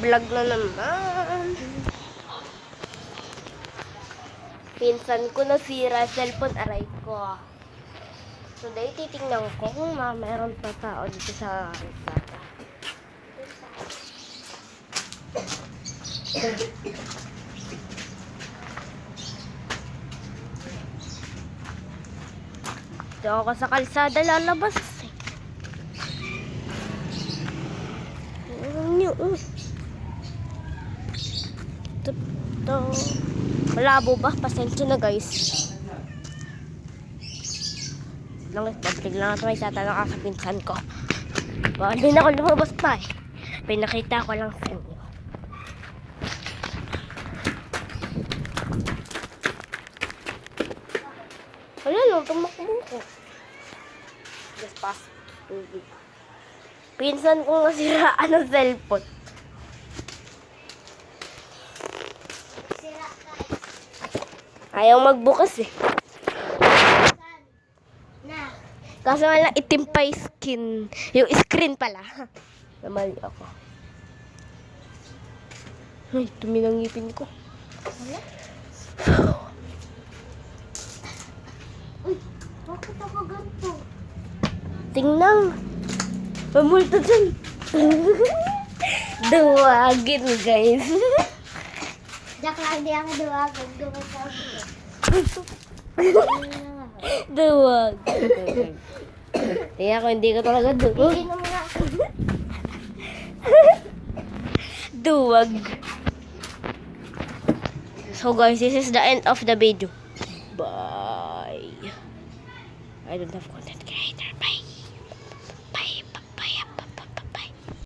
vlog na naman. Pinsan ko nasira cellphone, aray ko. Today, titingnan ko kung mayroon pa tao dito sa Lazada. Dito ako sa kalsada lalabas. Ito. Malabo ba? Pasensya na guys. Babalik lang natin may satanong ako sa pinsan ko. Baka din ako lumabas pa eh. Pinakita ko lang sa inyo. Wala lang, tumakbo ko. Just pass. Pinsan ko nasiraan ng cellphone. Ayaw magbukas eh. Kaso wala itim pa yung skin. Yung screen pala. Namali ako. Ay, tumi ng ngipin ko. Wala? Uy, bakit ako ganito? Tingnan. Pamulto dyan. Duwagin guys. Jack lang, hindi ako duwagin. Duwag. Kaya ako hindi ko talaga duwag. Inom nga. Duwag. So guys, this is the end of the video. Bye. I don't have